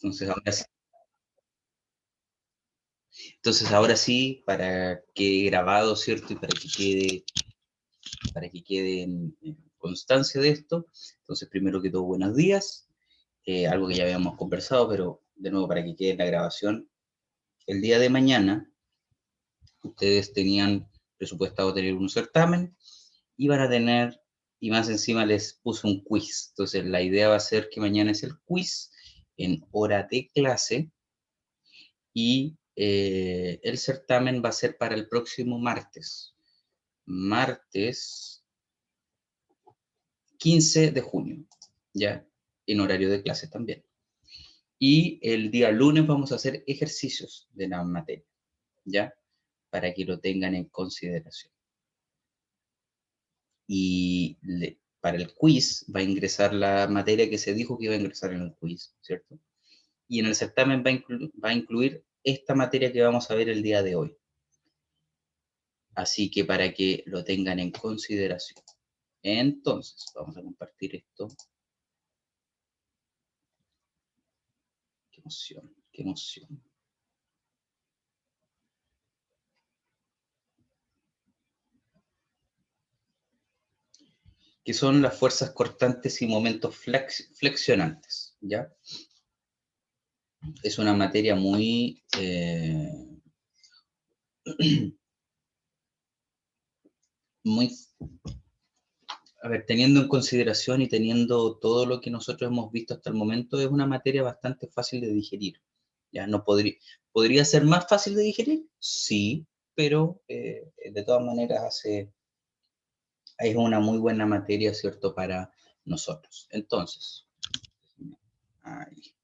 Entonces ahora sí, para que quede grabado, ¿cierto? Y para que quede en constancia de esto. Entonces, primero que todo, buenos días. Algo que ya habíamos conversado, pero de nuevo para que quede en la grabación. El día de mañana, ustedes tenían presupuestado tener un certamen y van a tener, y más encima les puse un quiz. Entonces, la idea va a ser que mañana es el quiz en hora de clase y el certamen va a ser para el próximo martes. Martes 15 de junio, ¿ya? En horario de clase también. Y el día lunes vamos a hacer ejercicios de la materia, ¿ya? Para que lo tengan en consideración. Y para el quiz va a ingresar la materia que se dijo que iba a ingresar en el quiz, ¿cierto? Y en el certamen va a incluir esta materia que vamos a ver el día de hoy. Así que para que lo tengan en consideración. Entonces, vamos a compartir esto. Qué emoción, qué emoción. Que son las fuerzas cortantes y momentos flexionantes, ¿ya? Es una materia muy... muy... A ver, teniendo en consideración y teniendo todo lo que nosotros hemos visto hasta el momento, es una materia bastante fácil de digerir. ¿Ya? No ¿Podría ser más fácil de digerir? Sí, pero de todas maneras es una muy buena materia, ¿cierto?, para nosotros. Entonces, ahí.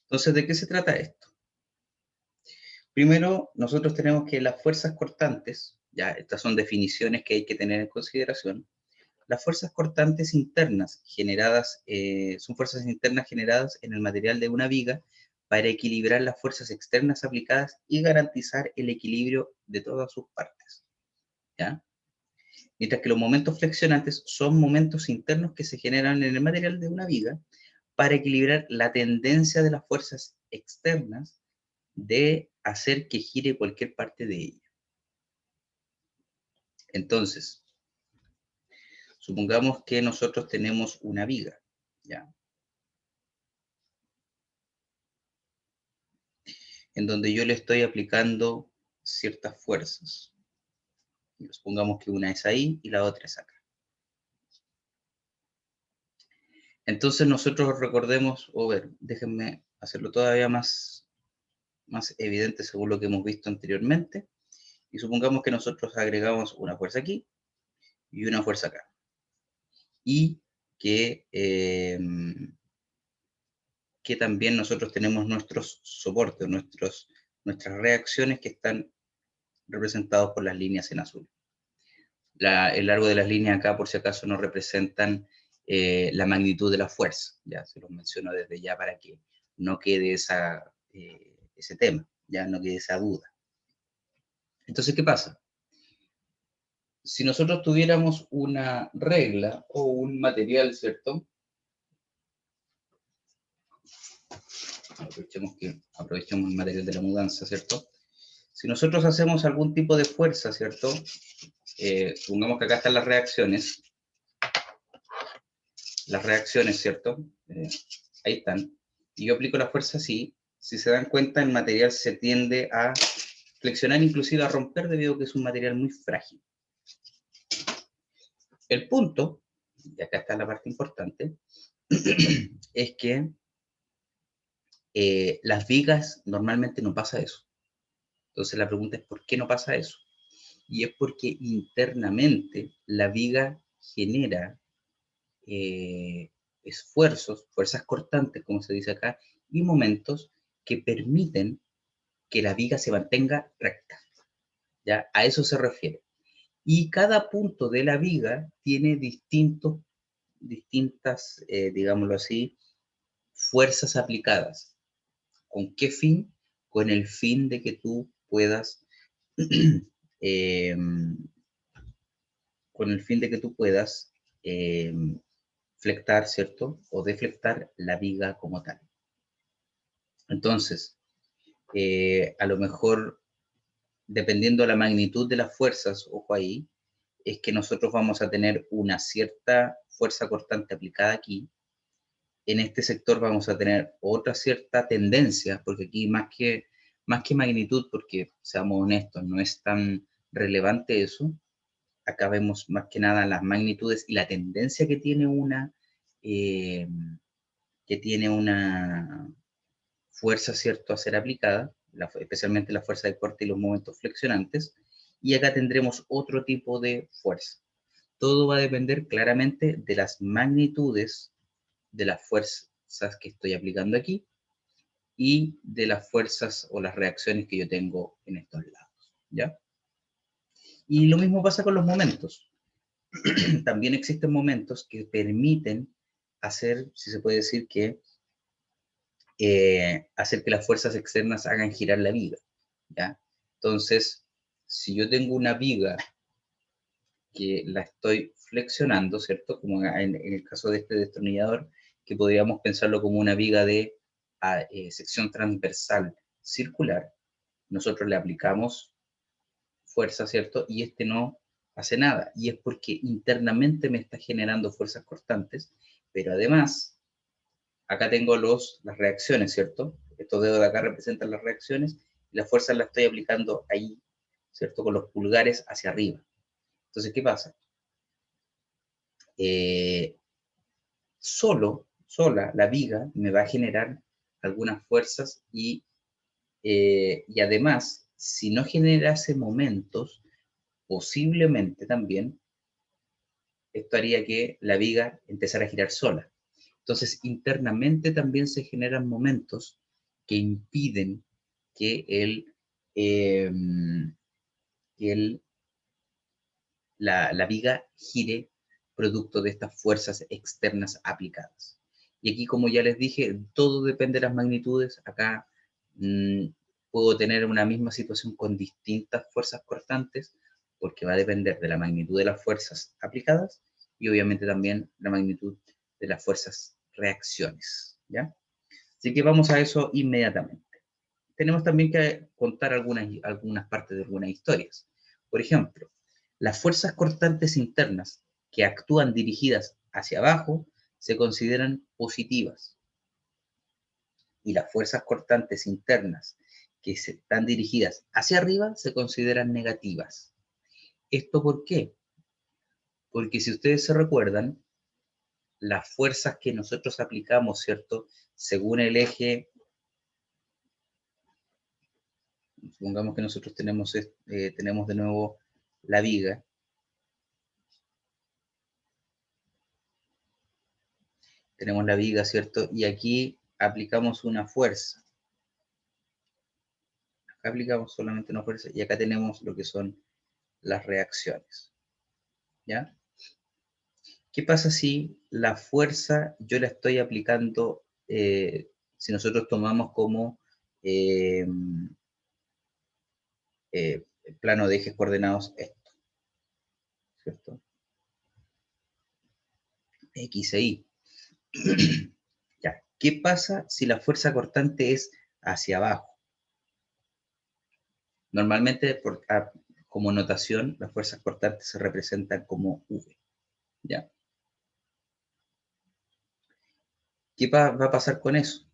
Entonces, ¿de qué se trata esto? Primero, nosotros tenemos que las fuerzas cortantes, ya estas son definiciones que hay que tener en consideración, las fuerzas cortantes internas generadas, son fuerzas internas generadas en el material de una viga para equilibrar las fuerzas externas aplicadas y garantizar el equilibrio de todas sus partes, ¿ya? Mientras que los momentos flexionantes son momentos internos que se generan en el material de una viga para equilibrar la tendencia de las fuerzas externas de hacer que gire cualquier parte de ella. Entonces, supongamos que nosotros tenemos una viga, ¿ya? En donde yo le estoy aplicando ciertas fuerzas. Supongamos que una es ahí y la otra es acá. Entonces nosotros recordemos, déjenme hacerlo todavía más evidente según lo que hemos visto anteriormente, y supongamos que nosotros agregamos una fuerza aquí y una fuerza acá. Y que también nosotros tenemos nuestros soportes, nuestras reacciones que están representados por las líneas en azul. El largo de las líneas acá, por si acaso, no representan la magnitud de la fuerza. Ya se los menciono desde ya para que no quede ese tema, ya no quede esa duda. Entonces, ¿qué pasa? Si nosotros tuviéramos una regla o un material, ¿cierto? Aprovechemos el material de la mudanza, ¿cierto? Si nosotros hacemos algún tipo de fuerza, ¿cierto? Supongamos que acá están las reacciones, ¿cierto? Ahí están. Y yo aplico la fuerza así. Si se dan cuenta, el material se tiende a flexionar, inclusive a romper, debido a que es un material muy frágil. El punto, y acá está la parte importante, es que las vigas normalmente no pasa eso. Entonces la pregunta es, ¿por qué no pasa eso? Y es porque internamente la viga genera esfuerzos, fuerzas cortantes, como se dice acá, y momentos que permiten que la viga se mantenga recta. ¿Ya? A eso se refiere. Y cada punto de la viga tiene distintas, digámoslo así, fuerzas aplicadas. ¿Con qué fin? Con el fin de que tú puedas, eh, con el fin de que tú puedas flectar, ¿cierto? O deflectar la viga como tal. Entonces, a lo mejor, dependiendo de la magnitud de las fuerzas, ojo ahí, es que nosotros vamos a tener una cierta fuerza cortante aplicada aquí. En este sector vamos a tener otra cierta tendencia, porque aquí más que magnitud, porque seamos honestos, no es tan relevante eso. Acá vemos más que nada las magnitudes y la tendencia eh, que tiene una fuerza, ¿cierto?, a ser aplicada, especialmente la fuerza de corte y los momentos flexionantes. Y acá tendremos otro tipo de fuerza. Todo va a depender claramente de las magnitudes de las fuerzas que estoy aplicando aquí y de las fuerzas o las reacciones que yo tengo en estos lados, ¿ya? Y lo mismo pasa con los momentos. También existen momentos que permiten hacer, si se puede decir que, hacer que las fuerzas externas hagan girar la viga, ¿ya? Entonces, si yo tengo una viga que la estoy flexionando, ¿cierto? Como en el caso de este destornillador, que podríamos pensarlo como una viga de sección transversal circular, nosotros le aplicamos fuerza, ¿cierto? Y este no hace nada. Y es porque internamente me está generando fuerzas cortantes, pero además, acá tengo las reacciones, ¿cierto? Estos dedos de acá representan las reacciones y las fuerzas las estoy aplicando ahí, ¿cierto? Con los pulgares hacia arriba. Entonces, ¿qué pasa? Eh, sola, la viga me va a generar algunas fuerzas y además, si no generase momentos, posiblemente también esto haría que la viga empezara a girar sola. Entonces, internamente también se generan momentos que impiden que eh, la viga gire producto de estas fuerzas externas aplicadas. Y aquí, como ya les dije, todo depende de las magnitudes. Acá mmm, puedo tener una misma situación con distintas fuerzas cortantes, porque va a depender de la magnitud de las fuerzas aplicadas y obviamente también la magnitud de las fuerzas reacciones, ¿ya? Así que vamos a eso inmediatamente. Tenemos también que contar algunas partes de algunas historias. Por ejemplo, las fuerzas cortantes internas que actúan dirigidas hacia abajo se consideran positivas y las fuerzas cortantes internas que están dirigidas hacia arriba se consideran negativas. ¿Esto por qué? Porque si ustedes se recuerdan, las fuerzas que nosotros aplicamos, ¿cierto? Según el eje, supongamos que nosotros tenemos de nuevo la viga. Tenemos la viga, ¿cierto? Y aquí aplicamos una fuerza. Acá aplicamos solamente una fuerza y acá tenemos lo que son las reacciones, ¿ya? ¿Qué pasa si la fuerza yo la estoy aplicando, si nosotros tomamos como eh, plano de ejes coordenados esto, ¿cierto? X e Y. ¿Ya? ¿Qué pasa si la fuerza cortante es hacia abajo? Normalmente, como notación, las fuerzas cortantes se representan como V, ¿ya? ¿Qué va a pasar con eso?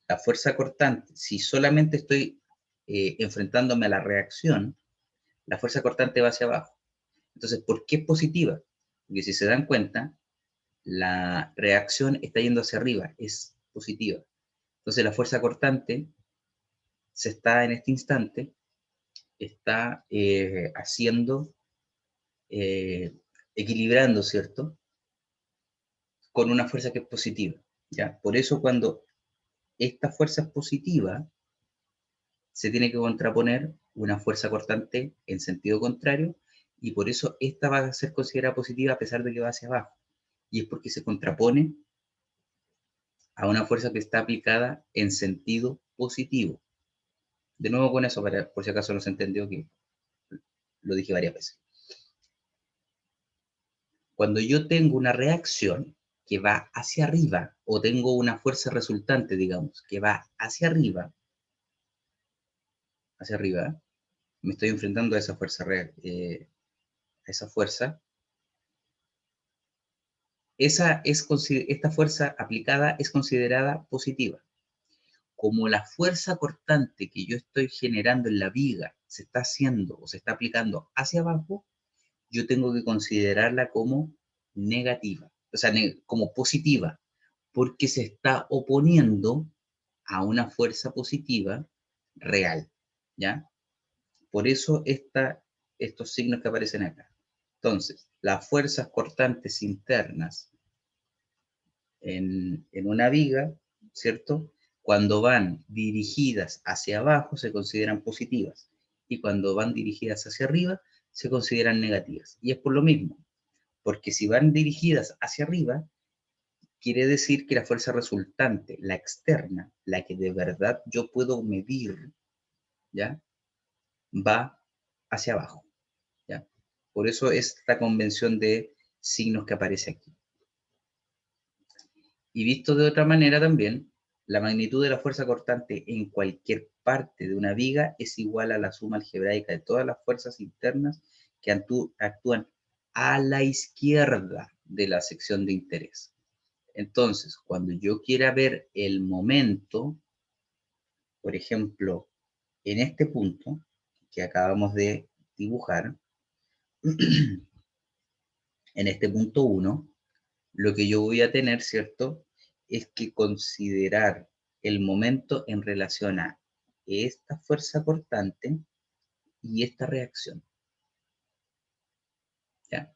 La fuerza cortante, si solamente estoy enfrentándome a la reacción, la fuerza cortante va hacia abajo. Entonces, ¿por qué es positiva? Porque si se dan cuenta, la reacción está yendo hacia arriba, es positiva. Entonces, la fuerza cortante se está en este instante, está haciendo, eh, equilibrando, ¿cierto? Con una fuerza que es positiva, ¿ya? Por eso cuando esta fuerza es positiva, se tiene que contraponer una fuerza cortante en sentido contrario, y por eso esta va a ser considerada positiva a pesar de que va hacia abajo. Y es porque se contrapone a una fuerza que está aplicada en sentido positivo. De nuevo con eso, por si acaso no se entendió, que lo dije varias veces. Cuando yo tengo una reacción, que va hacia arriba, o tengo una fuerza resultante, digamos, que va hacia arriba, me estoy enfrentando a esa fuerza real, a esa fuerza, esta fuerza aplicada es considerada positiva. Como la fuerza cortante que yo estoy generando en la viga se está haciendo o se está aplicando hacia abajo, yo tengo que considerarla como negativa, o sea, como positiva, porque se está oponiendo a una fuerza positiva real, ¿ya? Por eso estos signos que aparecen acá. Entonces, las fuerzas cortantes internas en una viga, ¿cierto? Cuando van dirigidas hacia abajo se consideran positivas y cuando van dirigidas hacia arriba se consideran negativas. Y es por lo mismo, porque si van dirigidas hacia arriba, quiere decir que la fuerza resultante, la externa, la que de verdad yo puedo medir, ¿ya? Va hacia abajo, ¿ya? Por eso esta convención de signos que aparece aquí. Y visto de otra manera también, la magnitud de la fuerza cortante en cualquier parte de una viga es igual a la suma algebraica de todas las fuerzas internas que actúan a la izquierda de la sección de interés. Entonces, cuando yo quiera ver el momento, por ejemplo, en este punto que acabamos de dibujar, en este punto 1, lo que yo voy a tener, ¿cierto? Es que considerar el momento en relación a esta fuerza cortante y esta reacción, ¿ya?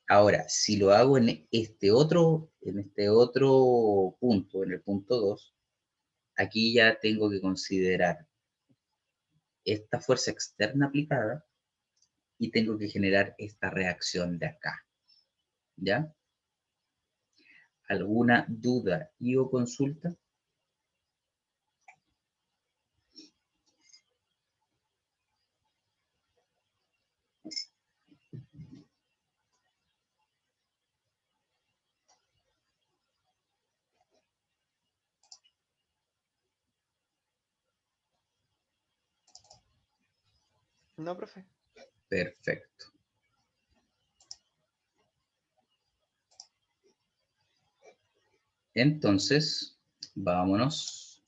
Ahora, si lo hago en este otro punto, en el punto 2, aquí ya tengo que considerar esta fuerza externa aplicada y tengo que generar esta reacción de acá, ¿ya? ¿Alguna duda y o consulta? No, profe. Perfecto. Entonces, vámonos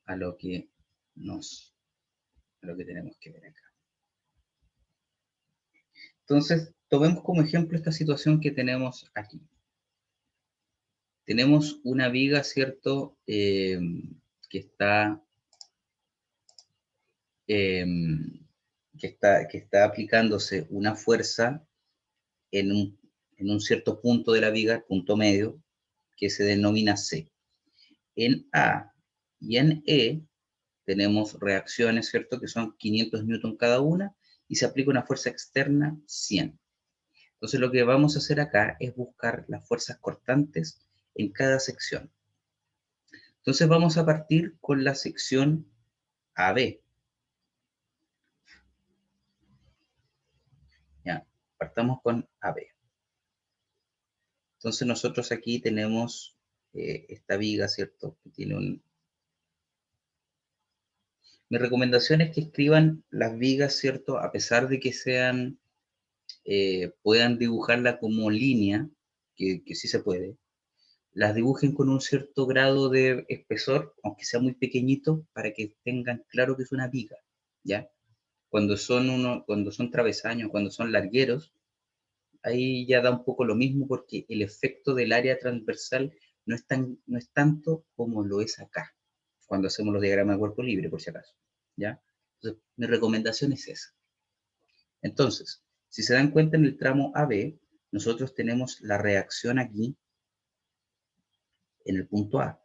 a lo que a lo que tenemos que ver acá. Entonces, tomemos como ejemplo esta situación que tenemos aquí. Tenemos una viga, ¿cierto? Que está, eh, que está aplicándose una fuerza en un cierto punto de la viga, punto medio, que se denomina C. En A y en E tenemos reacciones, ¿cierto? Que son 500 newton cada una y se aplica una fuerza externa 100. Entonces lo que vamos a hacer acá es buscar las fuerzas cortantes en cada sección. Entonces vamos a partir con la sección AB. Ya, partamos con AB. Entonces nosotros aquí tenemos esta viga, ¿cierto? Que tiene un... Mi recomendación es que escriban las vigas, ¿cierto? A pesar de que sean, puedan dibujarla como línea, que sí se puede, las dibujen con un cierto grado de espesor, aunque sea muy pequeñito, para que tengan claro que es una viga, ¿ya? Cuando son travesaños, cuando son largueros, ahí ya da un poco lo mismo porque el efecto del área transversal no es tanto como lo es acá, cuando hacemos los diagramas de cuerpo libre, por si acaso, ¿ya? Entonces, mi recomendación es esa. Entonces, si se dan cuenta en el tramo AB, nosotros tenemos la reacción aquí en el punto A,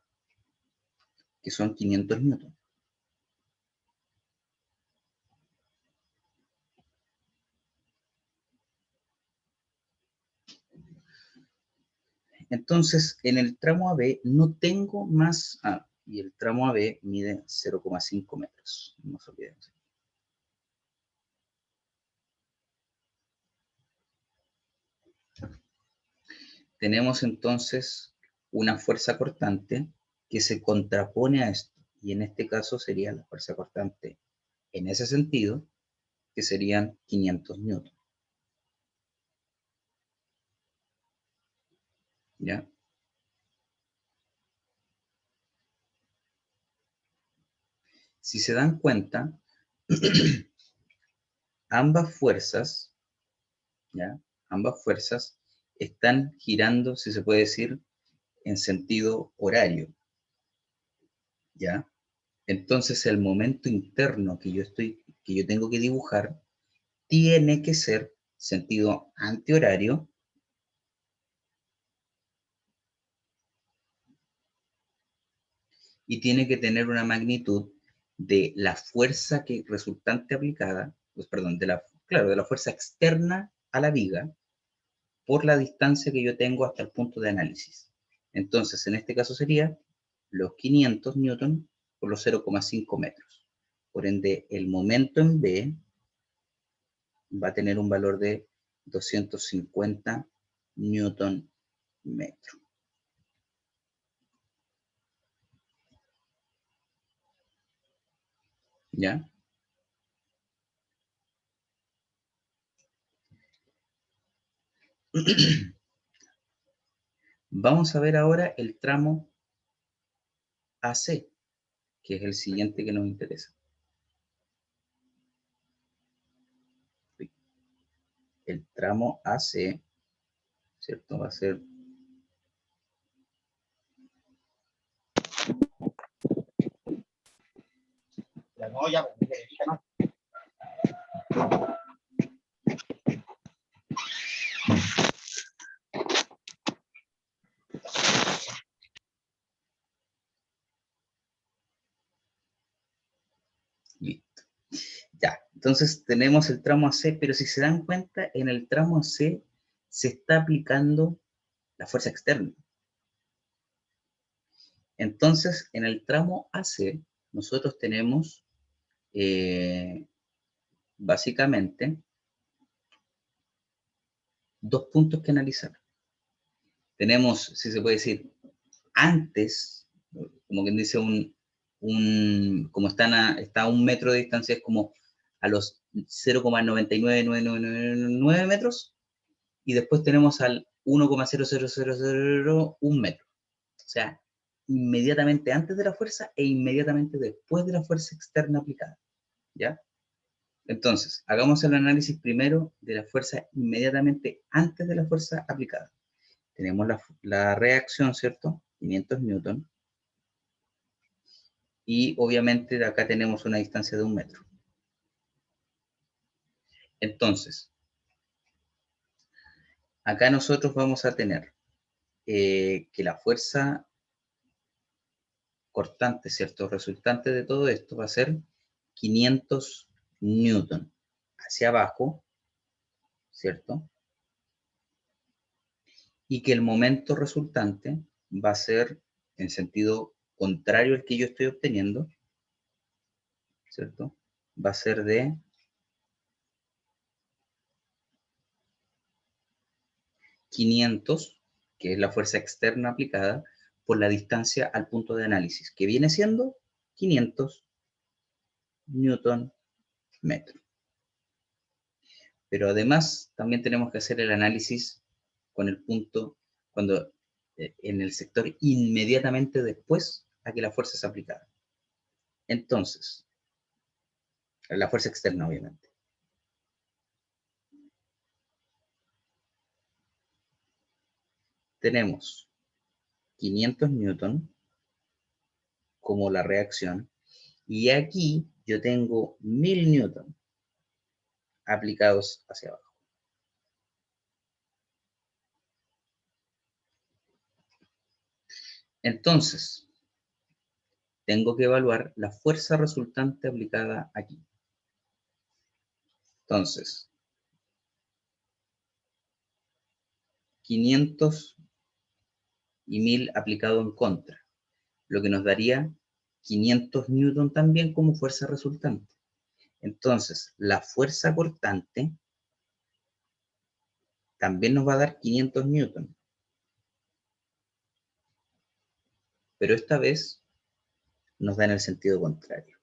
que son 500 newton. Entonces, en el tramo AB no tengo más... y el tramo AB mide 0,5 metros. No nos olvidemos. tenemos entonces una fuerza cortante que se contrapone a esto, y en este caso sería la fuerza cortante en ese sentido, que serían 500 newton. ¿Ya? Si se dan cuenta, ambas fuerzas, ¿ya? Ambas fuerzas están girando, si se puede decir, en sentido horario, ¿ya? Entonces el momento interno que yo tengo que dibujar tiene que ser sentido antihorario y tiene que tener una magnitud de la fuerza que resultante aplicada, pues perdón, claro, de la fuerza externa a la viga por la distancia que yo tengo hasta el punto de análisis. Entonces, en este caso sería los 500 newton por los 0,5 metros. Por ende, el momento en B va a tener un valor de 250 newton metro. ¿Ya? Vamos a ver ahora el tramo AC, que es el siguiente que nos interesa. El tramo AC, ¿cierto? Va a ser... No, ya, no. Listo. Ya, entonces tenemos el tramo AC, pero si se dan cuenta, en el tramo AC se está aplicando la fuerza externa. Entonces, en el tramo AC, nosotros tenemos básicamente dos puntos que analizar. Tenemos, si se puede decir, antes, como quien dice, como está a 1 metro de distancia, es como a los 0,99999 metros, y después tenemos al 1,00001 metro. O sea, inmediatamente antes de la fuerza e inmediatamente después de la fuerza externa aplicada. ¿Ya? Entonces, hagamos el análisis primero de la fuerza inmediatamente antes de la fuerza aplicada. Tenemos la reacción, ¿cierto? 500 newton. Y obviamente de acá tenemos una distancia de 1 metro. Entonces, acá nosotros vamos a tener que la fuerza cortante, ¿cierto? Resultante de todo esto va a ser 500 newton hacia abajo, ¿cierto? Y que el momento resultante va a ser en sentido contrario al que yo estoy obteniendo, ¿cierto? Va a ser de 500, que es la fuerza externa aplicada, por la distancia al punto de análisis, que viene siendo 500 newton metro. Pero además también tenemos que hacer el análisis con el punto cuando en el sector inmediatamente después a que la fuerza es aplicada. Entonces, la fuerza externa obviamente. Tenemos 500 newton como la reacción y aquí yo tengo 1000 newton aplicados hacia abajo. Entonces, tengo que evaluar la fuerza resultante aplicada aquí. Entonces, 500 y 1000 aplicado en contra, lo que nos daría 500 newton también como fuerza resultante. Entonces, la fuerza cortante también nos va a dar 500 newton. pero esta vez nos da en el sentido contrario.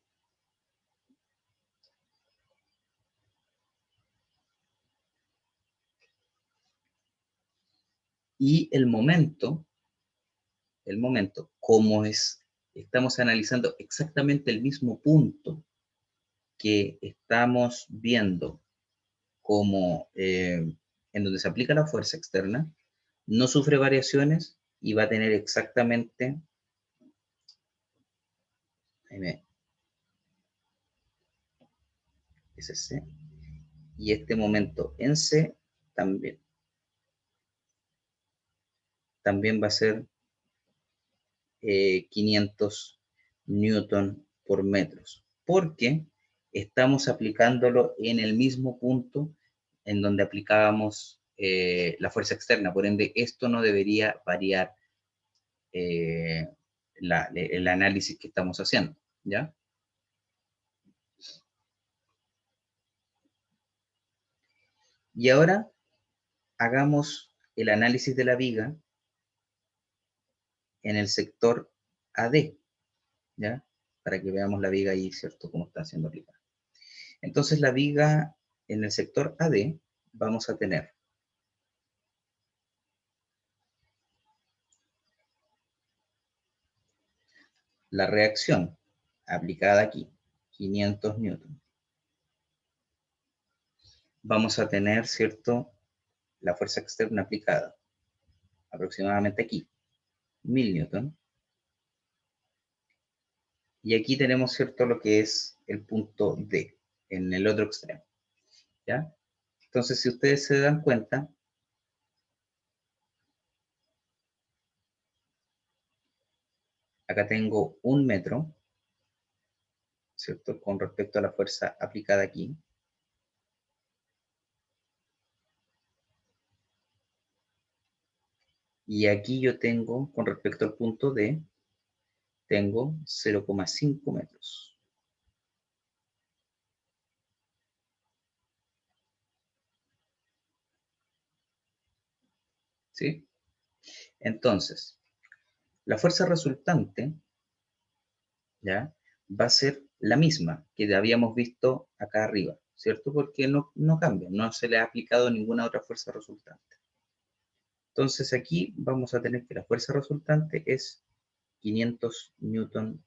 Y el momento, como estamos analizando exactamente el mismo punto que estamos viendo como en donde se aplica la fuerza externa, no sufre variaciones y va a tener exactamente ese C, y este momento en C también va a ser 500 newton por metros, porque estamos aplicándolo en el mismo punto en donde aplicábamos la fuerza externa, por ende esto no debería variar el análisis que estamos haciendo, ¿ya? Y ahora hagamos el análisis de la viga en el sector AD, ¿ya? Para que veamos la viga ahí, ¿cierto? Cómo está siendo aplicada. Entonces la viga en el sector AD vamos a tener la reacción aplicada aquí, 500 newton. Vamos a tener, ¿cierto? La fuerza externa aplicada, aproximadamente aquí, 1000 newton. Y aquí tenemos, ¿cierto? Lo que es el punto D, en el otro extremo, ¿ya? Entonces, si ustedes se dan cuenta, acá tengo 1 metro, ¿cierto? Con respecto a la fuerza aplicada aquí. Y aquí yo tengo, con respecto al punto D, tengo 0,5 metros. ¿Sí? Entonces, la fuerza resultante, ¿ya? Va a ser la misma que habíamos visto acá arriba, ¿cierto? Porque no cambia, no se le ha aplicado ninguna otra fuerza resultante. Entonces aquí vamos a tener que la fuerza resultante es 500 newton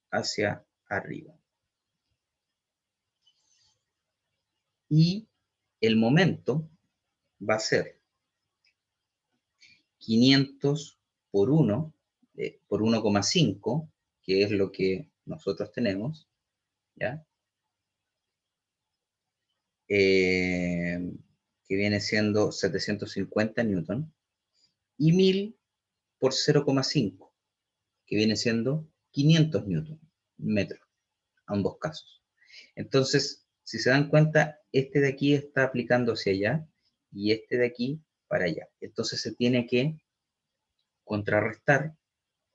hacia arriba. Y el momento va a ser 500 por 1, por 1,5, que es lo que nosotros tenemos, ¿ya? Que viene siendo 750 newton, y 1000 por 0,5, que viene siendo 500 newton, metros, ambos casos. Entonces, si se dan cuenta, este de aquí está aplicando hacia allá y este de aquí para allá. Entonces se tiene que contrarrestar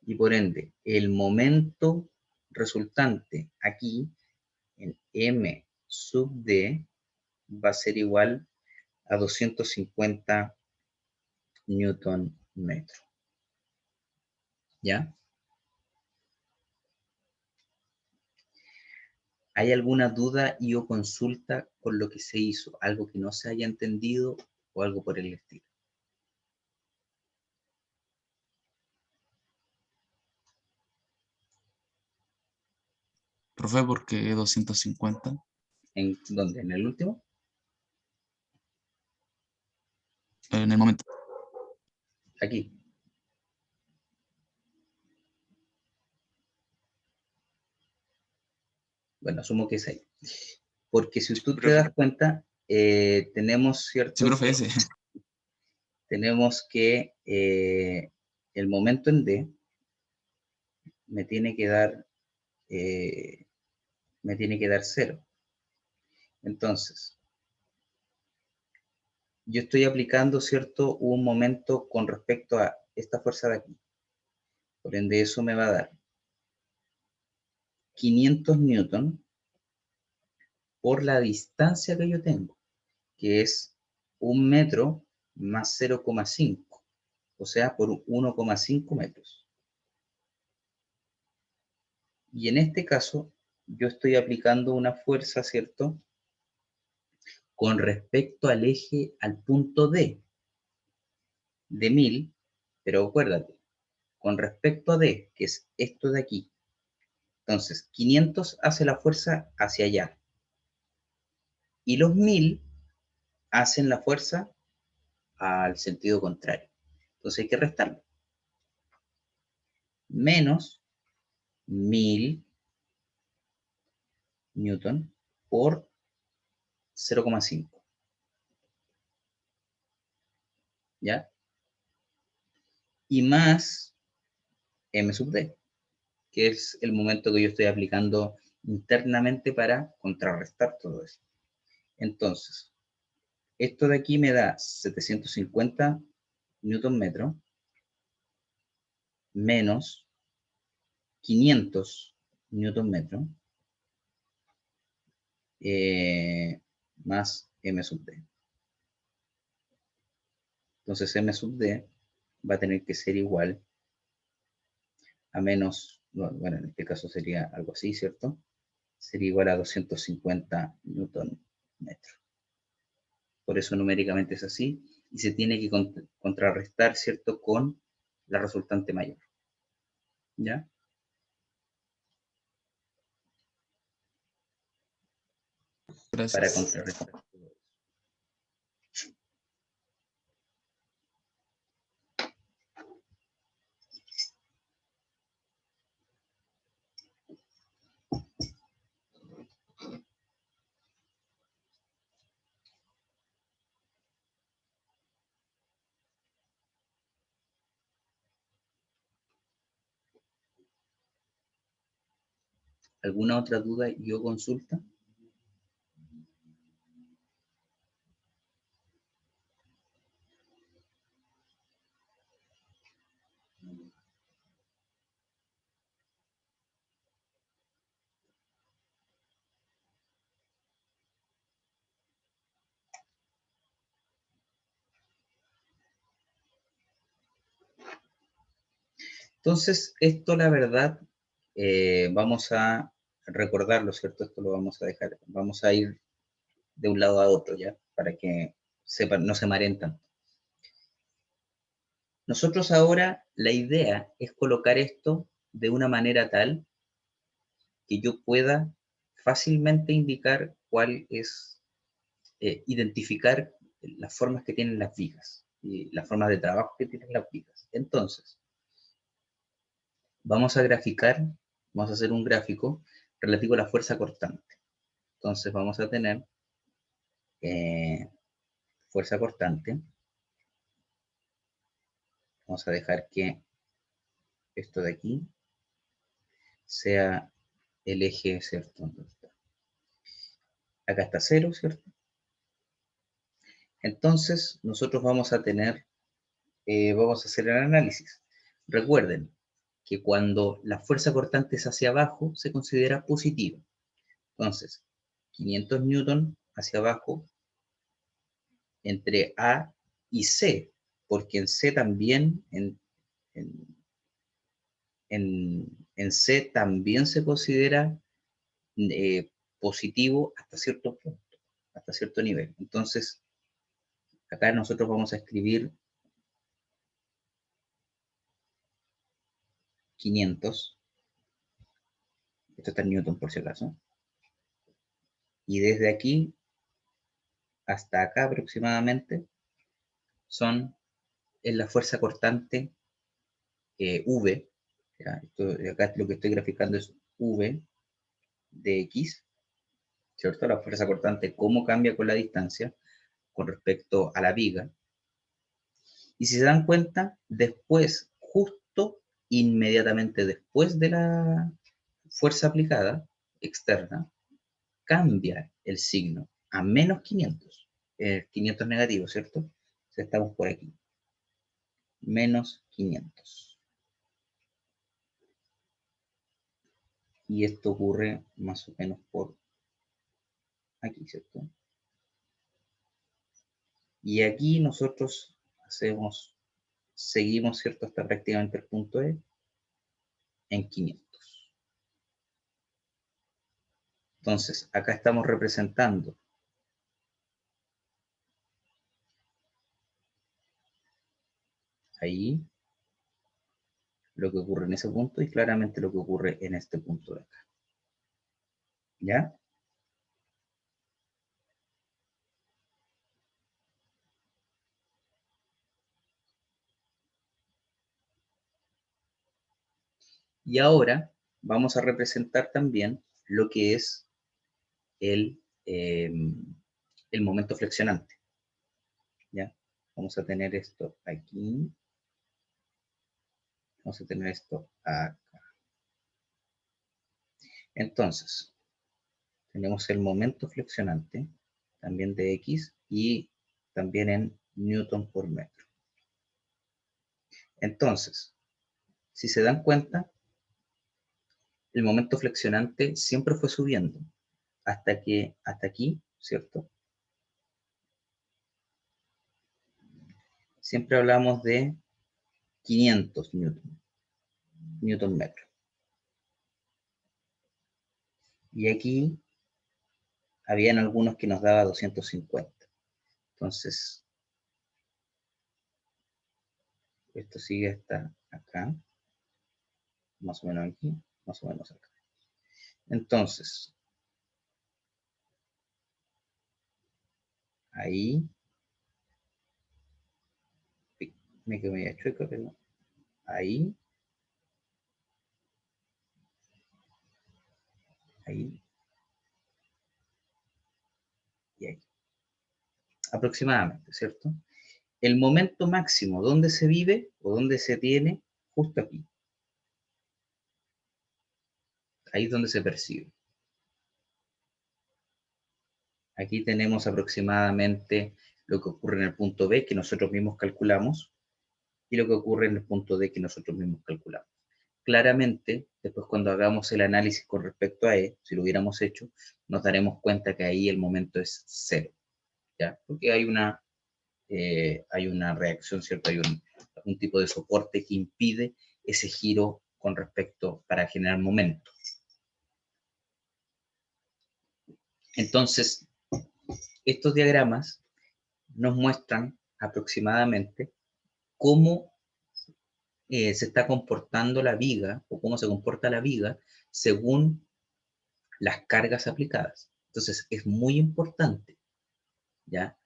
y por ende el momento resultante aquí en M sub D va a ser igual a 250 newton metro. ¿Ya? ¿Hay alguna duda y o consulta con lo que se hizo? ¿Algo que no se haya entendido o algo por el estilo? Profe, ¿por qué 250? ¿En dónde? ¿En el último? En el momento. Aquí. Bueno, asumo que es ahí. Porque si Sí, tú te profe. das cuenta, tenemos Sí, cierto profe, que, ese. el momento en D me tiene que dar, cero. Entonces, yo estoy aplicando, ¿cierto?, un momento con respecto a esta fuerza de aquí. Por ende, eso me va a dar 500 newton por la distancia que yo tengo, que es 1 metro más 0,5, o sea, por 1,5 metros. Y en este caso, yo estoy aplicando una fuerza, ¿cierto?, con respecto al eje, al punto D, de 1000, pero acuérdate, con respecto a D, que es esto de aquí. Entonces, 500 hace la fuerza hacia allá. Y los 1000 hacen la fuerza al sentido contrario. Entonces hay que restarlo. Menos 1000 newton por 0,5. ¿Ya? Y más m sub d, que es el momento que yo estoy aplicando internamente para contrarrestar todo eso. Entonces, esto de aquí me da 750 newton metro menos 500 newton metro más m sub d. Entonces m sub d va a tener que ser igual a menos, bueno, en este caso sería algo así, ¿cierto? Sería igual a 250 newton metro. Por eso numéricamente es así, y se tiene que contrarrestar, ¿cierto?, con la resultante mayor. ¿Ya? Para Gracias. contrarrestar. ¿Alguna otra duda o consulta? Entonces, esto la verdad, vamos a recordarlo, ¿cierto? Esto lo vamos a dejar, vamos a ir de un lado a otro, ¿ya? Para que sepan, no se mareen tanto. Nosotros ahora, la idea es colocar esto de una manera tal que yo pueda fácilmente indicar cuál es, identificar las formas que tienen las vigas y las formas de trabajo que tienen las vigas. Entonces, vamos a graficar, vamos a hacer un gráfico relativo a la fuerza cortante. Entonces vamos a tener fuerza cortante. Vamos a dejar que esto de aquí sea el eje, ¿cierto? Acá está 0, ¿cierto? Entonces nosotros vamos a tener, vamos a hacer el análisis. Recuerden que cuando la fuerza cortante es hacia abajo, se considera positiva. Entonces, 500 newton hacia abajo entre A y C, porque en C también, en C también se considera positivo hasta cierto punto, hasta cierto nivel. Entonces, acá nosotros vamos a escribir 500, esto está en newton por si acaso, y desde aquí hasta acá aproximadamente es la fuerza cortante V, ¿ya? Acá lo que estoy graficando es V de X, ¿cierto? La fuerza cortante, cómo cambia con la distancia con respecto a la viga. Y si se dan cuenta, después, justo inmediatamente después de la fuerza aplicada externa, cambia el signo a menos 500, 500 negativo, ¿cierto? O sea, estamos por aquí, menos 500. Y esto ocurre más o menos por aquí, ¿cierto? Y aquí nosotros seguimos, ¿cierto? Hasta prácticamente el punto E en 500. Entonces, acá estamos representando ahí lo que ocurre en ese punto y claramente lo que ocurre en este punto de acá. ¿Ya? Y ahora vamos a representar también lo que es el, el momento flexionante. ¿Ya? Vamos a tener esto aquí. Vamos a tener esto acá. Entonces, tenemos el momento flexionante, también de X, y también en Newton por metro. Entonces, si se dan cuenta, el momento flexionante siempre fue subiendo hasta aquí, ¿cierto? Siempre hablamos de 500 Newton metro. Y aquí habían algunos que nos daba 250. Entonces, esto sigue hasta acá, más o menos aquí, más o menos acá. Entonces, ahí, me quedé medio chueco, pero ahí, ahí y ahí. Aproximadamente, ¿cierto? El momento máximo donde se vive o donde se tiene, justo aquí. Ahí es donde se percibe. Aquí tenemos aproximadamente lo que ocurre en el punto B que nosotros mismos calculamos y lo que ocurre en el punto D que nosotros mismos calculamos. Claramente, después cuando hagamos el análisis con respecto a E, si lo hubiéramos hecho, nos daremos cuenta que ahí el momento es cero, ¿ya? Porque hay una reacción, ¿cierto? Hay un tipo de soporte que impide ese giro con respecto para generar momento. Entonces, estos diagramas nos muestran aproximadamente cómo se está comportando la viga o cómo se comporta la viga según las cargas aplicadas. Entonces, es muy importante, ¿ya?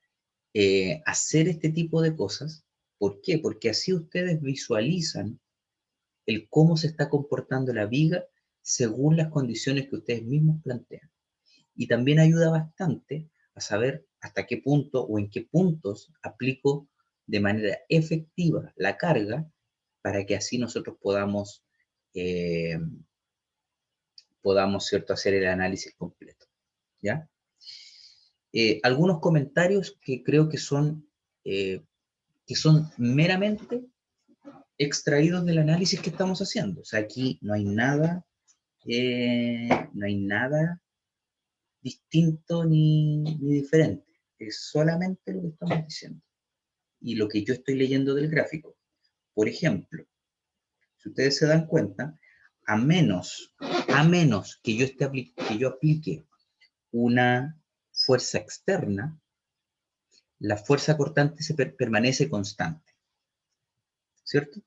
Hacer este tipo de cosas. ¿Por qué? Porque así ustedes visualizan el cómo se está comportando la viga según las condiciones que ustedes mismos plantean. Y también ayuda bastante a saber hasta qué punto o en qué puntos aplico de manera efectiva la carga para que así nosotros eh, podamos, ¿cierto?, hacer el análisis completo, ¿ya? Algunos comentarios que creo que son meramente extraídos del análisis que estamos haciendo. O sea, aquí no hay nada distinto ni diferente. Es solamente lo que estamos diciendo y lo que yo estoy leyendo del gráfico. Por ejemplo, si ustedes se dan cuenta, a menos que yo aplique una fuerza externa, la fuerza cortante permanece constante, ¿cierto?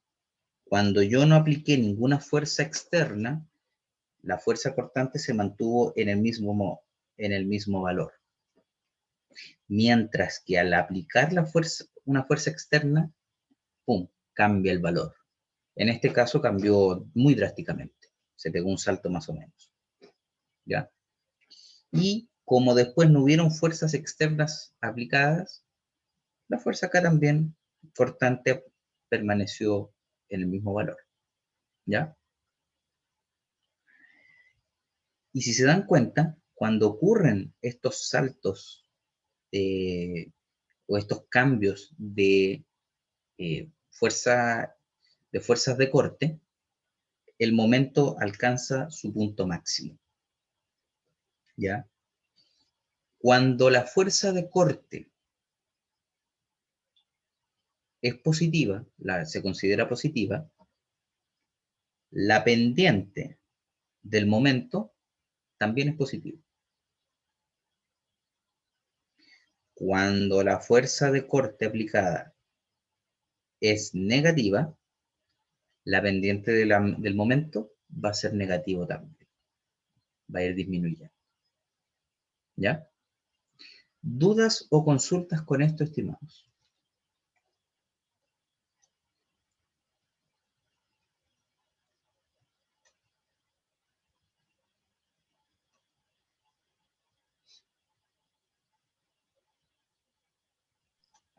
Cuando yo no apliqué ninguna fuerza externa, la fuerza cortante se mantuvo en el mismo valor. Mientras que al aplicar una fuerza externa, ¡pum!, cambia el valor. En este caso cambió muy drásticamente. Se pegó un salto más o menos, ¿ya? Y como después no hubieron fuerzas externas aplicadas, la fuerza acá también cortante permaneció en el mismo valor, ¿ya? Y si se dan cuenta, cuando ocurren estos saltos o estos cambios fuerzas de corte, el momento alcanza su punto máximo, ¿ya? Cuando la fuerza de corte es positiva, se considera positiva, la pendiente del momento también es positiva. Cuando la fuerza de corte aplicada es negativa, la pendiente del momento va a ser negativo también. Va a ir disminuyendo. ¿Ya? ¿Dudas o consultas con esto, estimados?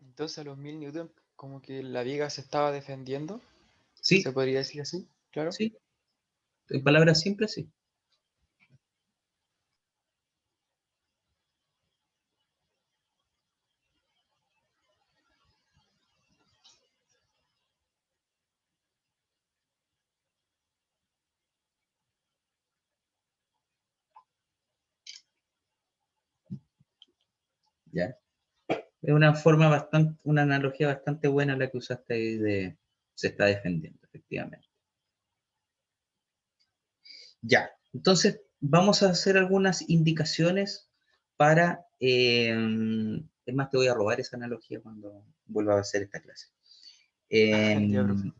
Entonces a los 1000 newton como que la viga se estaba defendiendo, Sí, se podría decir así, claro. sí. En palabras simples, sí. ¿Ya? Es una forma bastante, una analogía bastante buena la que usaste ahí de se está defendiendo, efectivamente. Ya, entonces vamos a hacer algunas indicaciones para, es más, te voy a robar esa analogía cuando vuelva a hacer esta clase. Ya, profe.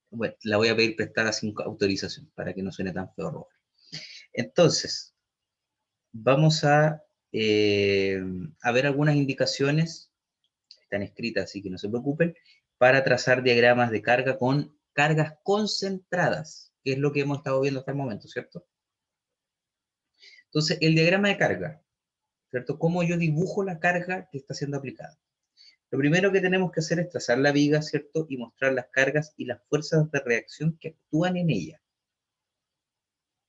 Bueno, la voy a pedir prestada sin autorización para que no suene tan feo robar. Entonces, vamos a ver algunas indicaciones, están escritas así que no se preocupen, para trazar diagramas de carga con cargas concentradas, que es lo que hemos estado viendo hasta el momento, ¿cierto? Entonces, el diagrama de carga, ¿cierto? ¿Cómo yo dibujo la carga que está siendo aplicada? Lo primero que tenemos que hacer es trazar la viga, ¿cierto? Y mostrar las cargas y las fuerzas de reacción que actúan en ella.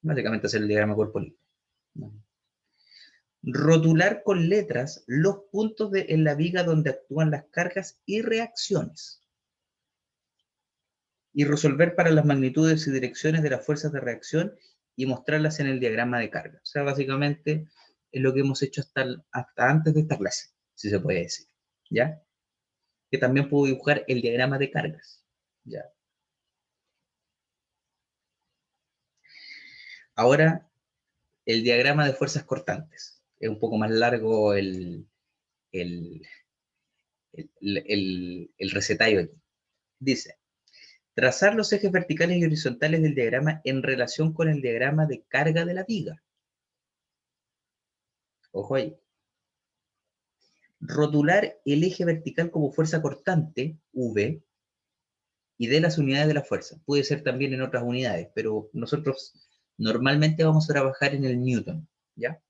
Básicamente hacer el diagrama cuerpo libre. Rotular con letras los puntos en la viga donde actúan las cargas y reacciones. Y resolver para las magnitudes y direcciones de las fuerzas de reacción y mostrarlas en el diagrama de carga. O sea, básicamente es lo que hemos hecho hasta antes de esta clase, si se puede decir. ¿Ya? Que también puedo dibujar el diagrama de cargas. ¿Ya? Ahora, el diagrama de fuerzas cortantes. Es un poco más largo el, el recetario aquí. Dice, trazar los ejes verticales y horizontales del diagrama en relación con el diagrama de carga de la viga. Ojo ahí. Rotular el eje vertical como fuerza cortante, V, y de las unidades de la fuerza. Puede ser también en otras unidades, pero nosotros normalmente vamos a trabajar en el Newton, ¿ya?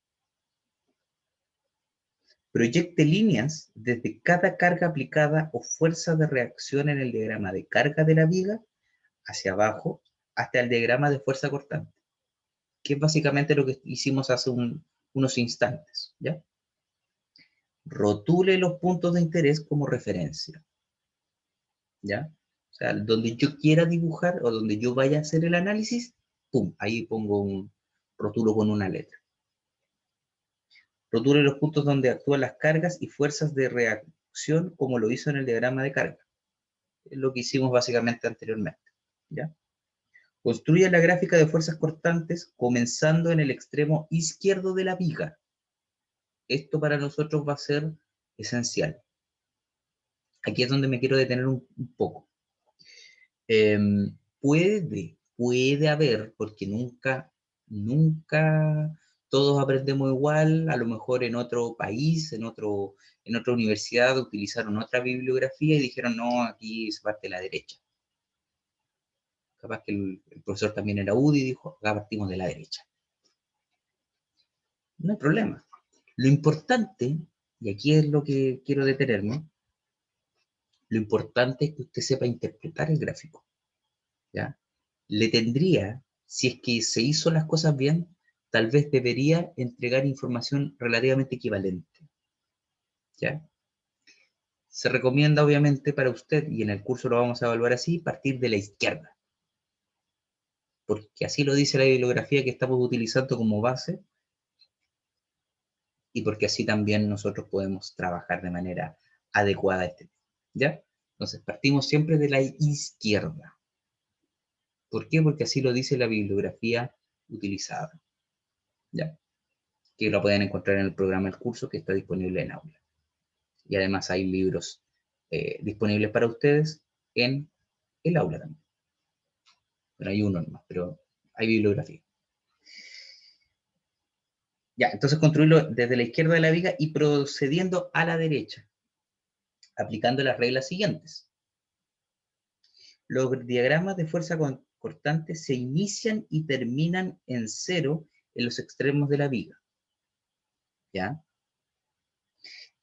Proyecte líneas desde cada carga aplicada o fuerza de reacción en el diagrama de carga de la viga hacia abajo hasta el diagrama de fuerza cortante, que es básicamente lo que hicimos hace unos instantes, ¿ya? Rotule los puntos de interés como referencia, ¿ya? O sea, donde yo quiera dibujar o donde yo vaya a hacer el análisis, pum, ahí pongo un rótulo con una letra. Rotule los puntos donde actúan las cargas y fuerzas de reacción como lo hizo en el diagrama de carga. Es lo que hicimos básicamente anteriormente, ¿ya? Construye la gráfica de fuerzas cortantes comenzando en el extremo izquierdo de la viga. Esto para nosotros va a ser esencial. Aquí es donde me quiero detener un poco. Puede haber, porque nunca todos aprendemos igual, a lo mejor en otro país, en otra universidad utilizaron otra bibliografía y dijeron, no, aquí se parte de la derecha. Capaz que el profesor también era UDI y dijo, acá partimos de la derecha. No hay problema. Lo importante, y aquí es lo que quiero detenerme, lo importante es que usted sepa interpretar el gráfico, ¿ya? Le tendría, si es que se hizo las cosas bien, tal vez debería entregar información relativamente equivalente, ¿ya? Se recomienda, obviamente, para usted, y en el curso lo vamos a evaluar así, partir de la izquierda, porque así lo dice la bibliografía que estamos utilizando como base, y porque así también nosotros podemos trabajar de manera adecuada este tema, ¿ya? Entonces, partimos siempre de la izquierda. ¿Por qué? Porque así lo dice la bibliografía utilizada, ¿ya? que lo pueden encontrar en el programa del curso que está disponible en aula. Y además hay libros disponibles para ustedes en el aula también. Bueno, hay uno nomás, pero hay bibliografía. Ya, entonces construirlo desde la izquierda de la viga y procediendo a la derecha, aplicando las reglas siguientes. Los diagramas de fuerza cortante se inician y terminan en 0 en los extremos de la viga. ¿Ya?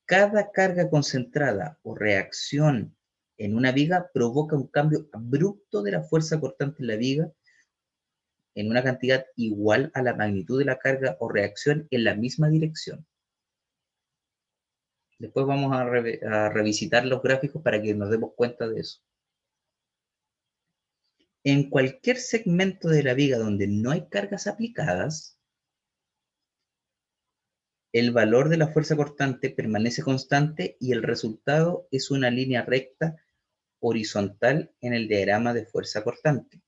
Cada carga concentrada o reacción en una viga provoca un cambio abrupto de la fuerza cortante en la viga en una cantidad igual a la magnitud de la carga o reacción en la misma dirección. Después vamos a revisitar los gráficos para que nos demos cuenta de eso. En cualquier segmento de la viga donde no hay cargas aplicadas, el valor de la fuerza cortante permanece constante y el resultado es una línea recta horizontal en el diagrama de fuerza cortante.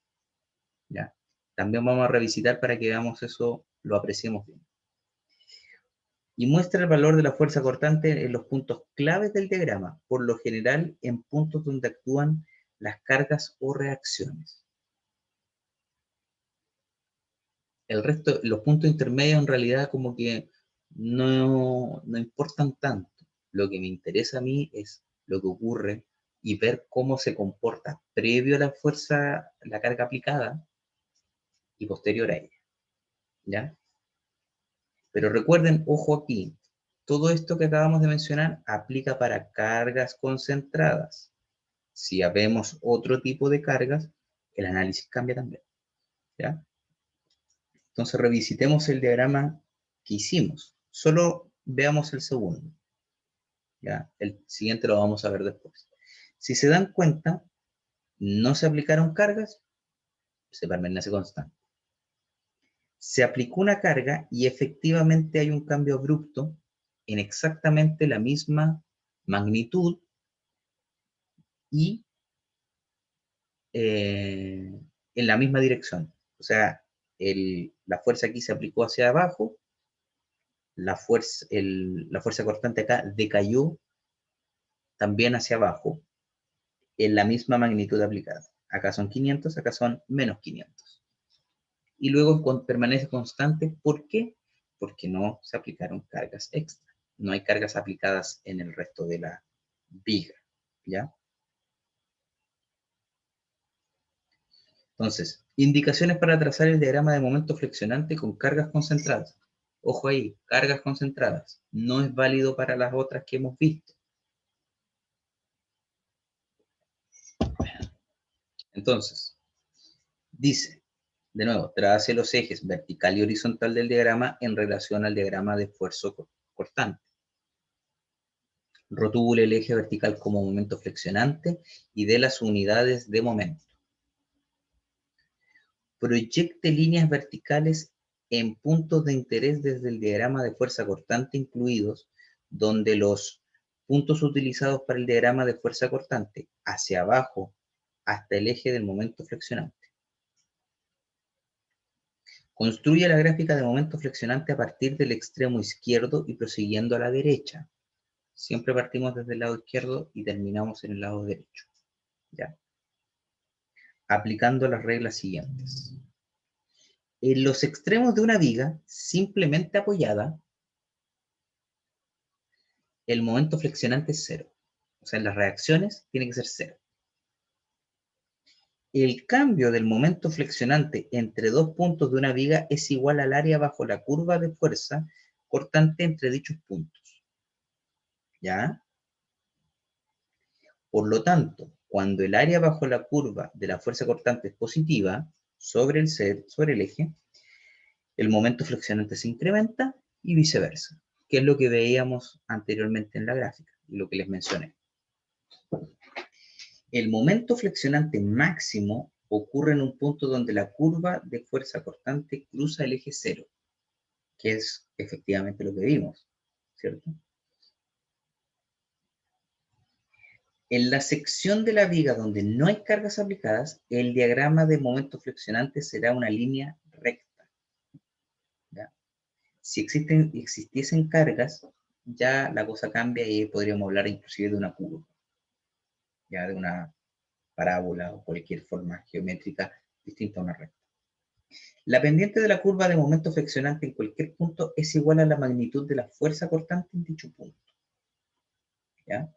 ¿Ya? También vamos a revisitar para que veamos eso, lo apreciemos bien. Y muestra el valor de la fuerza cortante en los puntos claves del diagrama, por lo general en puntos donde actúan las cargas o reacciones. El resto, los puntos intermedios en realidad como que no importan tanto. Lo que me interesa a mí es lo que ocurre y ver cómo se comporta previo a la fuerza, la carga aplicada y posterior a ella. ¿Ya? Pero recuerden, ojo aquí, todo esto que acabamos de mencionar aplica para cargas concentradas. Si habemos otro tipo de cargas, el análisis cambia también. ¿Ya? Entonces revisitemos el diagrama que hicimos. Solo veamos el segundo. ¿Ya? El siguiente lo vamos a ver después. Si se dan cuenta, no se aplicaron cargas, se permanece constante. Se aplicó una carga y efectivamente hay un cambio abrupto en exactamente la misma magnitud y en la misma dirección. O sea, la fuerza aquí se aplicó hacia abajo, la fuerza cortante acá decayó también hacia abajo en la misma magnitud aplicada. Acá son 500, acá son menos 500. Y luego permanece constante. ¿Por qué? Porque no se aplicaron cargas extra. No hay cargas aplicadas en el resto de la viga. ¿Ya? Entonces, indicaciones para trazar el diagrama de momento flexionante con cargas concentradas. Ojo ahí, cargas concentradas. No es válido para las otras que hemos visto. Entonces, dice, de nuevo, trace los ejes vertical y horizontal del diagrama en relación al diagrama de esfuerzo cortante. Rotule el eje vertical como momento flexionante y dé las unidades de momento. Proyecte líneas verticales en puntos de interés desde el diagrama de fuerza cortante incluidos, donde los puntos utilizados para el diagrama de fuerza cortante hacia abajo hasta el eje del momento flexionante. Construye la gráfica de momento flexionante a partir del extremo izquierdo y prosiguiendo a la derecha. Siempre partimos desde el lado izquierdo y terminamos en el lado derecho. ¿Ya? Aplicando las reglas siguientes. En los extremos de una viga, simplemente apoyada, el momento flexionante es 0. O sea, en las reacciones tiene que ser 0. El cambio del momento flexionante entre dos puntos de una viga es igual al área bajo la curva de fuerza cortante entre dichos puntos. ¿Ya? Por lo tanto, cuando el área bajo la curva de la fuerza cortante es positiva sobre el eje, el momento flexionante se incrementa y viceversa, que es lo que veíamos anteriormente en la gráfica y lo que les mencioné. El momento flexionante máximo ocurre en un punto donde la curva de fuerza cortante cruza el eje 0, que es efectivamente lo que vimos, ¿cierto? En la sección de la viga donde no hay cargas aplicadas, el diagrama de momento flexionante será una línea recta. ¿Ya? Si existiesen cargas, ya la cosa cambia y podríamos hablar inclusive de una curva, ya de una parábola o cualquier forma geométrica distinta a una recta. La pendiente de la curva de momento flexionante en cualquier punto es igual a la magnitud de la fuerza cortante en dicho punto. ¿Ya?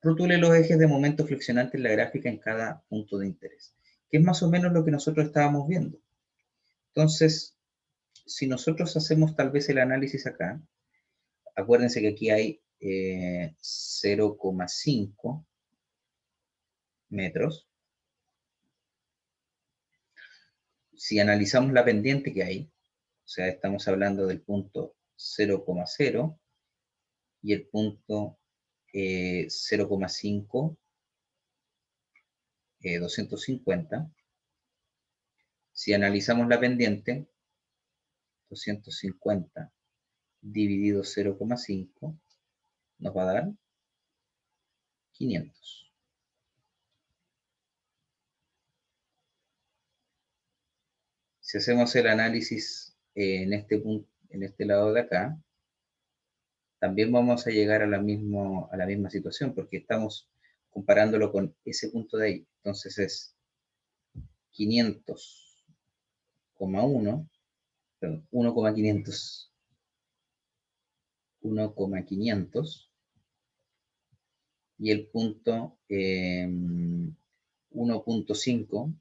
Rotule los ejes de momento flexionante en la gráfica en cada punto de interés, que es más o menos lo que nosotros estábamos viendo. Entonces, si nosotros hacemos tal vez el análisis acá, acuérdense que aquí hay 0,5 metros. Si analizamos la pendiente que hay, o sea, estamos hablando del punto 0,0 y el punto 0,5, 250. Si analizamos la pendiente, 250 dividido 0,5 nos va a dar 500. Si hacemos el análisis en este punto, en este lado de acá, también vamos a llegar a la misma situación, porque estamos comparándolo con ese punto de ahí. Entonces es 500,1, perdón, 1,500 y el punto 1,5,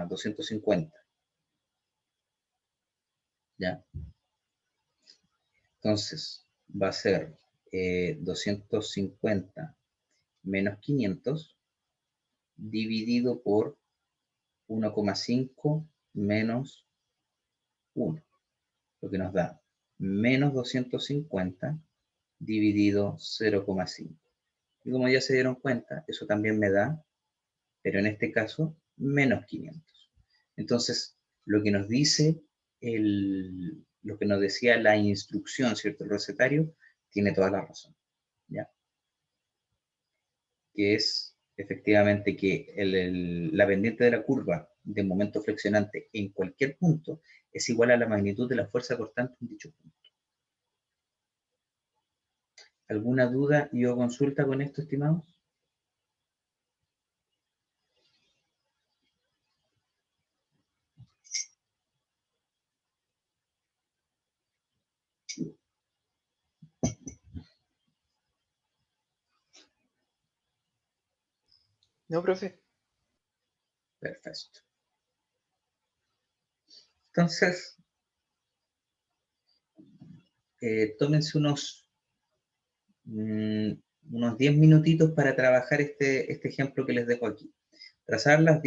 250. ¿Ya? Entonces, va a ser 250 menos 500 dividido por 1,5 menos 1, lo que nos da menos 250 dividido 0,5. Y como ya se dieron cuenta, eso también me da, pero en este caso, menos 500. Entonces, lo que nos dice lo que nos decía la instrucción, ¿cierto? El recetario, tiene toda la razón, ¿ya? Que es efectivamente que la pendiente de la curva de momento flexionante en cualquier punto es igual a la magnitud de la fuerza cortante en dicho punto. ¿Alguna duda y o consulta con esto, estimados? No, profe. Perfecto. Entonces, tómense unos 10 minutitos para trabajar este ejemplo que les dejo aquí. Trazar los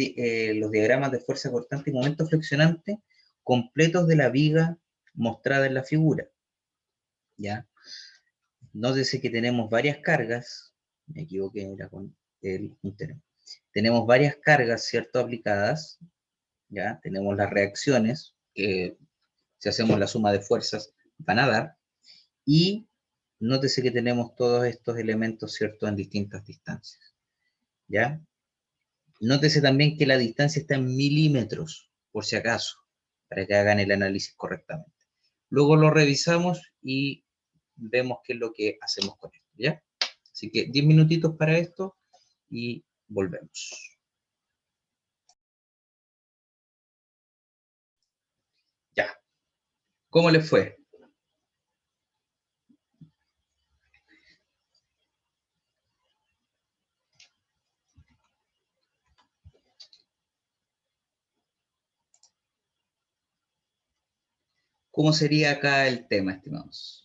diagramas de fuerza cortante y momento flexionante completos de la viga mostrada en la figura. ¿Ya? Nótese que tenemos varias cargas, me equivoqué, era con el tenemos. Tenemos varias cargas, ¿cierto? Aplicadas, ¿ya? Tenemos las reacciones, que si hacemos la suma de fuerzas van a dar, y nótese que tenemos todos estos elementos, ¿cierto? En distintas distancias, ¿ya? Nótese también que la distancia está en milímetros, por si acaso, para que hagan el análisis correctamente. Luego lo revisamos y vemos qué es lo que hacemos con esto, ¿ya? Así que 10 minutitos para esto y volvemos. Ya. ¿Cómo les fue? ¿Cómo sería acá el tema, estimados?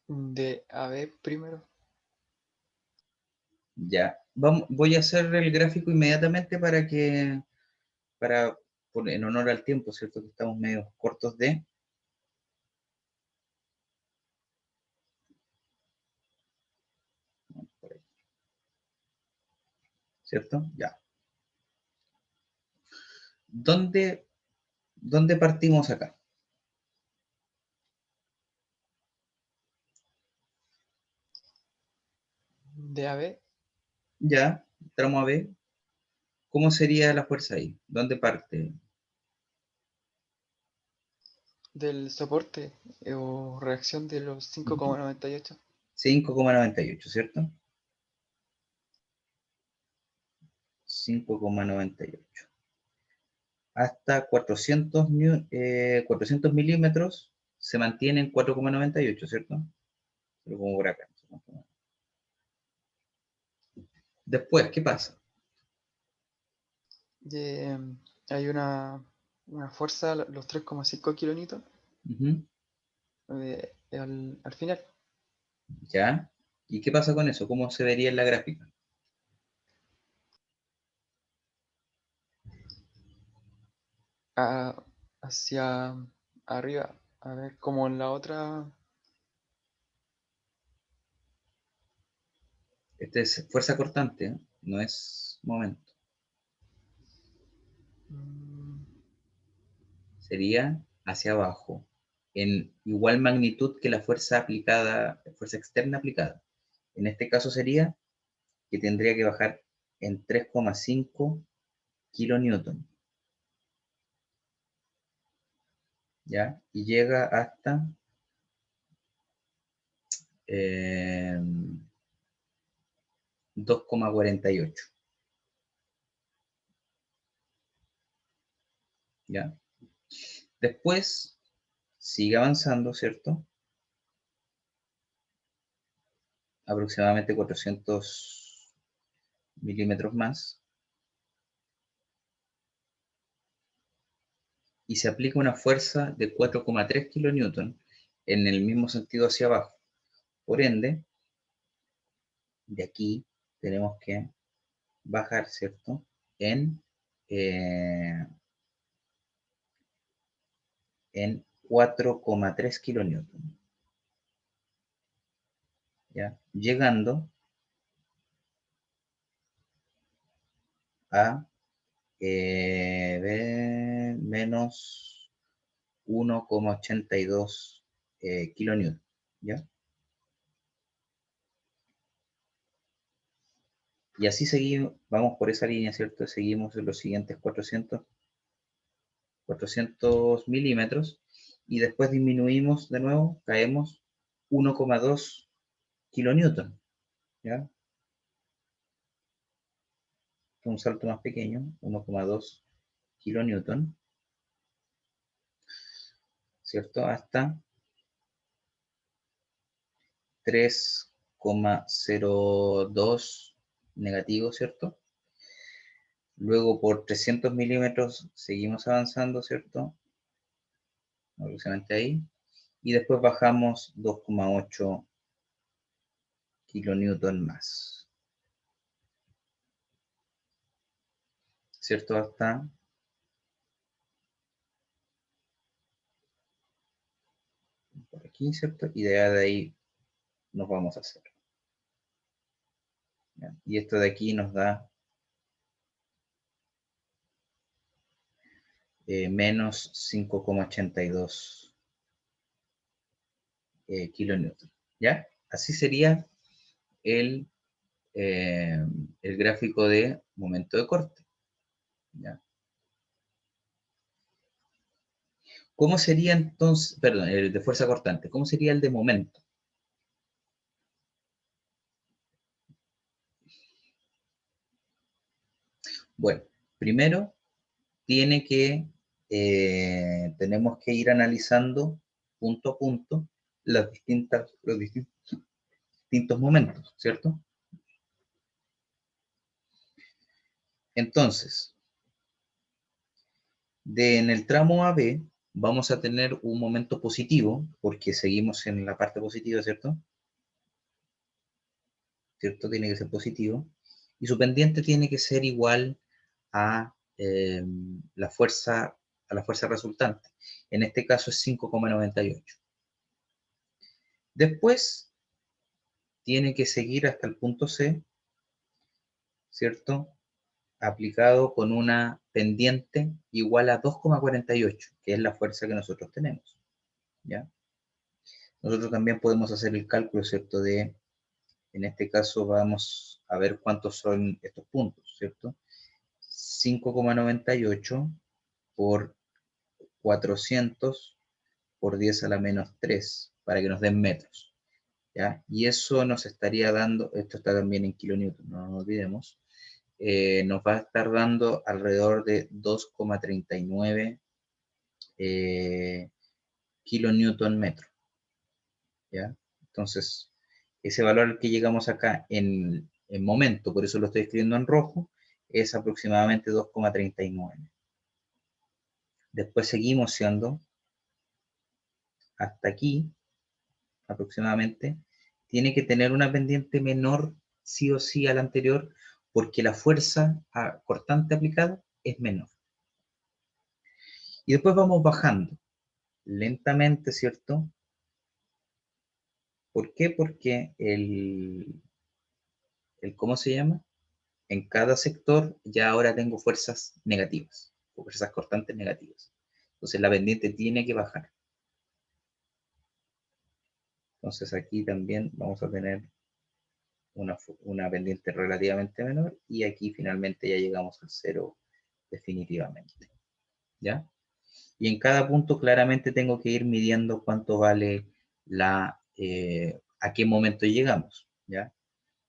De AB primero. Ya. Voy a hacer el gráfico inmediatamente en honor al tiempo, ¿cierto? Que estamos medio cortos de... ¿Cierto? Ya. ¿Dónde ¿Dónde partimos acá? De AB, Ya, tramo AB. ¿Cómo sería la fuerza ahí? ¿Dónde parte? del soporte o reacción de los 5,98. 5,98, ¿cierto? 5,98. Hasta 400 milímetros se mantiene en 4,98, ¿cierto? Lo pongo por acá. Después, ¿qué pasa? De, hay una fuerza, los 3,5 kilonewton, Ujú. al final. ¿Ya? ¿Y qué pasa con eso? ¿Cómo se vería en la gráfica? a- Hacia arriba. A ver, como en la otra. Esta es fuerza cortante, ¿eh? No es momento. mm, Sería hacia abajo, en igual magnitud que la fuerza aplicada, fuerza externa aplicada. En este caso sería que tendría que bajar en 3,5 kilonewton, ¿ya? Y llega hasta 2,48, ¿ya? Después sigue avanzando, ¿cierto? Aproximadamente 400 milímetros más, y se aplica una fuerza de 4,3 kilonewton en el mismo sentido hacia abajo. Por ende, de aquí tenemos que bajar, ¿cierto? Eh, en 4,3 kilonewton, ¿ya? Llegando a menos 1,82 kilonewton, ¿ya? Y así seguimos, vamos por esa línea, ¿cierto? Seguimos en los siguientes 400 milímetros, y después disminuimos de nuevo, caemos 1,2 kilonewton, ¿ya? Un salto más pequeño, 1,2 kilonewton, ¿cierto? Hasta 3,02 negativo, ¿cierto? Luego por 300 milímetros seguimos avanzando, ¿cierto? Aproximadamente ahí. Y después bajamos 2,8 kilonewton más, ¿cierto? Hasta por aquí, ¿cierto? Y de ahí nos vamos a hacer, ¿ya? Y esto de aquí nos da menos 5,82 kilonewton, ¿ya? Así sería el, eh, el gráfico de momento de corte, ¿ya? ¿Cómo sería entonces, perdón, el de fuerza cortante? ¿Cómo sería el de momento? Bueno, primero tenemos que ir analizando punto a punto los distintos momentos, ¿cierto? Entonces, en el tramo AB vamos a tener un momento positivo, porque seguimos en la parte positiva, ¿cierto? ¿Cierto? Tiene que ser positivo. Y su pendiente tiene que ser igual a, a la fuerza resultante. En este caso es 5,98. Después tiene que seguir hasta el punto C, ¿cierto? aplicado con una pendiente igual a 2,48, que es la fuerza que nosotros tenemos, ¿ya? Nosotros también podemos hacer el cálculo, ¿cierto? En este caso vamos a ver cuántos son estos puntos, ¿cierto? 5,98 por 400 por 10 a la menos 3, para que nos den metros, ¿ya? Y eso nos estaría dando, esto está también en kilonewton, no nos olvidemos, nos va a estar dando alrededor de 2,39 kilonewton metro, ¿ya? Entonces, ese valor al que llegamos acá en momento, por eso lo estoy escribiendo en rojo, es aproximadamente 2,39. Después seguimos siendo hasta aquí, aproximadamente, tiene que tener una pendiente menor sí o sí a la anterior, porque la fuerza cortante aplicada es menor. Y después vamos bajando lentamente, ¿cierto? ¿Por qué? Porque ¿cómo se llama? En cada sector ya ahora tengo fuerzas negativas, o fuerzas cortantes negativas. Entonces la pendiente tiene que bajar. Entonces aquí también vamos a tener una pendiente relativamente menor, y aquí finalmente ya llegamos al cero definitivamente, ¿ya? Y en cada punto claramente tengo que ir midiendo cuánto vale a qué momento llegamos, ¿ya?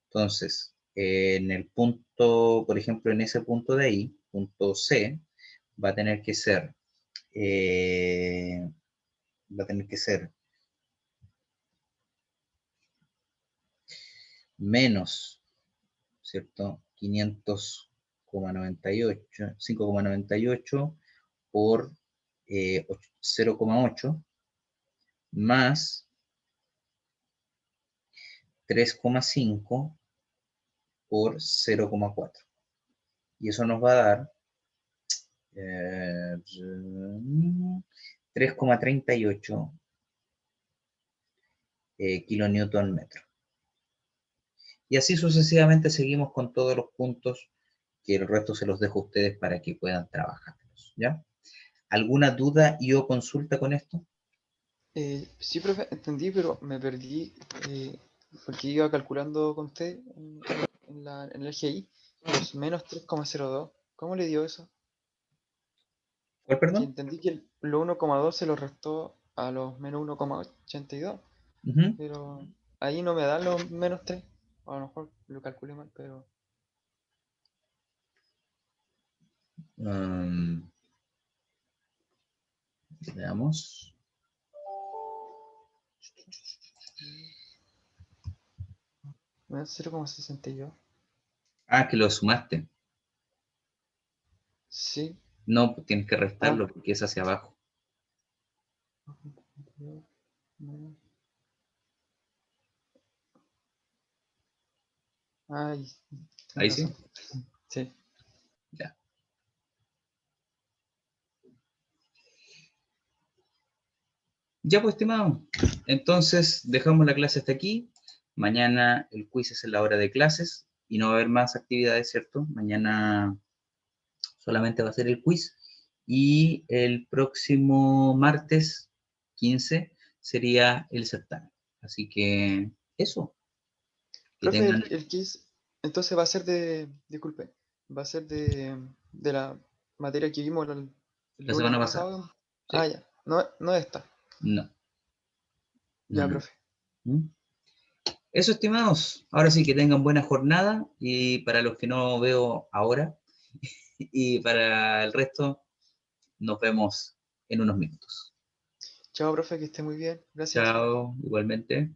Entonces, en el punto, por ejemplo, en ese punto de ahí, punto C, va a tener que ser, eh, va a tener que ser menos, ¿cierto? 500,98, 5,98 por 0,8 más 3,5 por 0,4. Y eso nos va a dar 3,38 kilonewton metro. Y así sucesivamente seguimos con todos los puntos, que el resto se los dejo a ustedes para que puedan trabajarlos, ¿ya? ¿Alguna duda y o consulta con esto? Sí, profe, entendí, pero me perdí porque iba calculando con usted en el GI los menos 3,02. ¿Cómo le dio eso? ¿Cuál, Que perdón? entendí que lo 1,2 se lo restó a los menos 1,82, Ujú. pero ahí no me dan los menos 3. A lo mejor lo calculé mal, pero Um, veamos. me da 0,62. Ah, que lo sumaste. Sí. No, pues tienes que Ah, restarlo porque es hacia abajo. ay, Ahí tienes sí. razón. Sí. Ya. Ya, pues, estimado. Entonces, dejamos la clase hasta aquí. Mañana el quiz es en la hora de clases y no va a haber más actividades, ¿cierto? Mañana solamente va a ser el quiz. Y el próximo martes 15 sería el certamen. Así que eso. Que Profe, tengan el quiz entonces va a ser disculpe, va a ser de la materia que vimos el la lunes semana pasada. pasado. Ah, Sí. ya, no esta. No, no, Ya, no. profe. ¿Mm? Eso, estimados. Ahora sí, que tengan buena jornada, y para los que no veo ahora, y para el resto, nos vemos en unos minutos. Chao, profe, que esté muy bien. Gracias. Chao, igualmente.